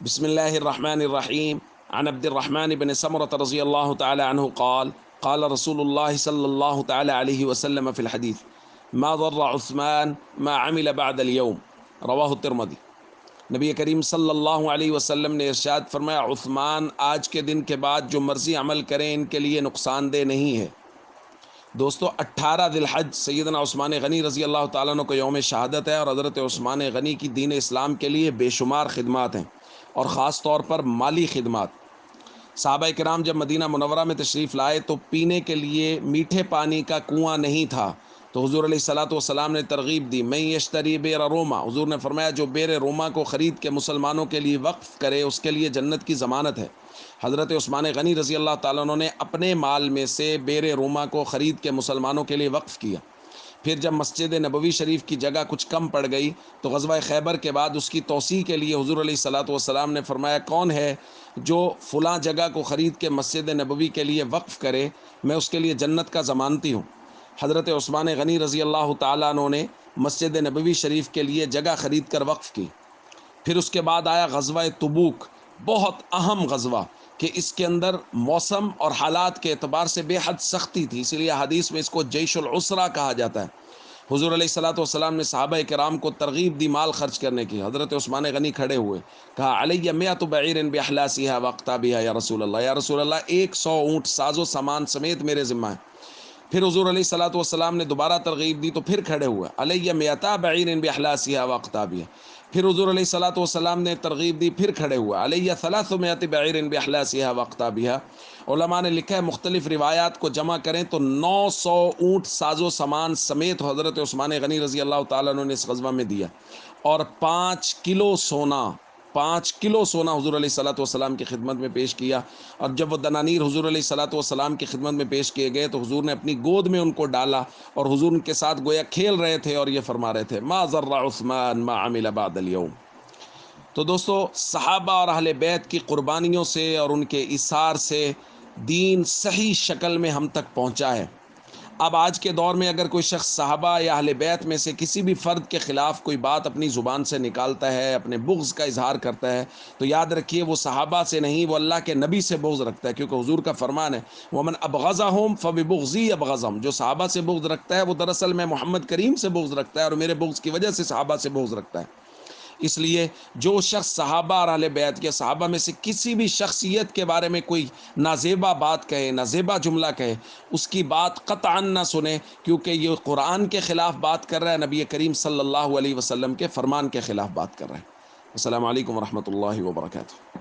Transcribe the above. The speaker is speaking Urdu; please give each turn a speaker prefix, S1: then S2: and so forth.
S1: بسم الله الرحمن الرحيم. عن عبد الرحمن بن سمرة رضي الله تعالى عنه قال رسول الله صلى الله تعالى عليه وسلم في الحديث ما ضر عثمان ما عمل بعد اليوم رواہ الترمذی۔ نبی کریم صلی اللہ علیہ وسلم نے ارشاد فرمایا، عثمان آج کے دن کے بعد جو مرضی عمل کریں ان کے لیے نقصان دہ نہیں ہے۔ دوستو 18 ذی الحج سیدنا عثمان غنی رضی اللہ تعالیٰ عنہ کو یوم شہادت ہے، اور حضرت عثمان غنی کی دین اسلام کے لیے بے شمار خدمات ہیں، اور خاص طور پر مالی خدمات۔ صحابہ کرام جب مدینہ منورہ میں تشریف لائے تو پینے کے لیے میٹھے پانی کا کنواں نہیں تھا، تو حضور علیہ الصلوۃ والسلام نے ترغیب دی، میں یشتری بئر روما، حضور نے فرمایا جو بئر روما کو خرید کے مسلمانوں کے لیے وقف کرے اس کے لیے جنت کی ضمانت ہے۔ حضرت عثمان غنی رضی اللہ تعالیٰ عنہ نے اپنے مال میں سے بئر روما کو خرید کے مسلمانوں کے لیے وقف کیا۔ پھر جب مسجد نبوی شریف کی جگہ کچھ کم پڑ گئی تو غزوہ خیبر کے بعد اس کی توسیع کے لیے حضور علیہ الصلوۃ والسلام نے فرمایا، کون ہے جو فلاں جگہ کو خرید کے مسجد نبوی کے لیے وقف کرے، میں اس کے لیے جنت کا ضمانتی ہوں۔ حضرت عثمان غنی رضی اللہ تعالیٰ عنہ نے مسجد نبوی شریف کے لیے جگہ خرید کر وقف کی۔ پھر اس کے بعد آیا غزوہ تبوک، بہت اہم غزوہ کہ اس کے اندر موسم اور حالات کے اعتبار سے بے حد سختی تھی، اس لیے حدیث میں اس کو جیش العسرہ کہا جاتا ہے۔ حضور علیہ الصلوۃ والسلام نے صحابہ کرام کو ترغیب دی مال خرچ کرنے کی۔ حضرت عثمان غنی کھڑے ہوئے، کہا علیہ مئۃ بعیر باحلاسها واقطابها یا رسول اللہ، یا رسول اللہ 100 اونٹ ساز و سامان سمیت میرے ذمہ ہے۔ پھر حضور علیہ الصلوۃ والسلام نے دوبارہ ترغیب دی تو پھر کھڑے ہوئے، علیہ مئۃ بعیر باحلاسها واقطابها۔ پھر حضور علیہ الصلوۃ والسلام نے ترغیب دی، پھر کھڑے ہوئے، علیہ 300 بعیر باحلاسها واقطابها۔ علماء نے لکھا ہے مختلف روایات کو جمع کریں تو 900 اونٹ ساز و سامان سمیت حضرت عثمان غنی رضی اللہ تعالیٰ عنہ نے اس غزوہ میں دیا، اور 5 کلو سونا حضور علیہ الصلوۃ والسلام کی خدمت میں پیش کیا۔ اور جب وہ دنانیر حضور علیہ الصلوۃ والسلام کی خدمت میں پیش کیے گئے تو حضور نے اپنی گود میں ان کو ڈالا، اور حضور ان کے ساتھ گویا کھیل رہے تھے اور یہ فرما رہے تھے ما ضر عثمان ما عمل بعد اليوم۔ تو دوستو صحابہ اور اہل بیت کی قربانیوں سے اور ان کے ایثار سے دین صحیح شکل میں ہم تک پہنچا ہے۔ اب آج کے دور میں اگر کوئی شخص صحابہ یا اہل بیت میں سے کسی بھی فرد کے خلاف کوئی بات اپنی زبان سے نکالتا ہے، اپنے بغض کا اظہار کرتا ہے، تو یاد رکھیے وہ صحابہ سے نہیں، وہ اللہ کے نبی سے بغض رکھتا ہے، کیونکہ حضور کا فرمان ہے وَمَنْ أَبْغَضَهُمْ فَبِبُغْضِي أَبْغَضَهُمْ، جو صحابہ سے بغض رکھتا ہے وہ دراصل میں محمد کریم سے بغض رکھتا ہے، اور میرے بغض کی وجہ سے صحابہ سے بغض رکھتا ہے۔ اس لیے جو شخص صحابہ اور اہل بیت کے صحابہ میں سے کسی بھی شخصیت کے بارے میں کوئی نازیبا بات کہے، نازیبا جملہ کہے، اس کی بات قطعاً نہ سنیں، کیونکہ یہ قرآن کے خلاف بات کر رہا ہے، نبی کریم صلی اللہ علیہ وسلم کے فرمان کے خلاف بات کر رہا ہے۔ السلام علیکم ورحمۃ اللہ وبرکاتہ۔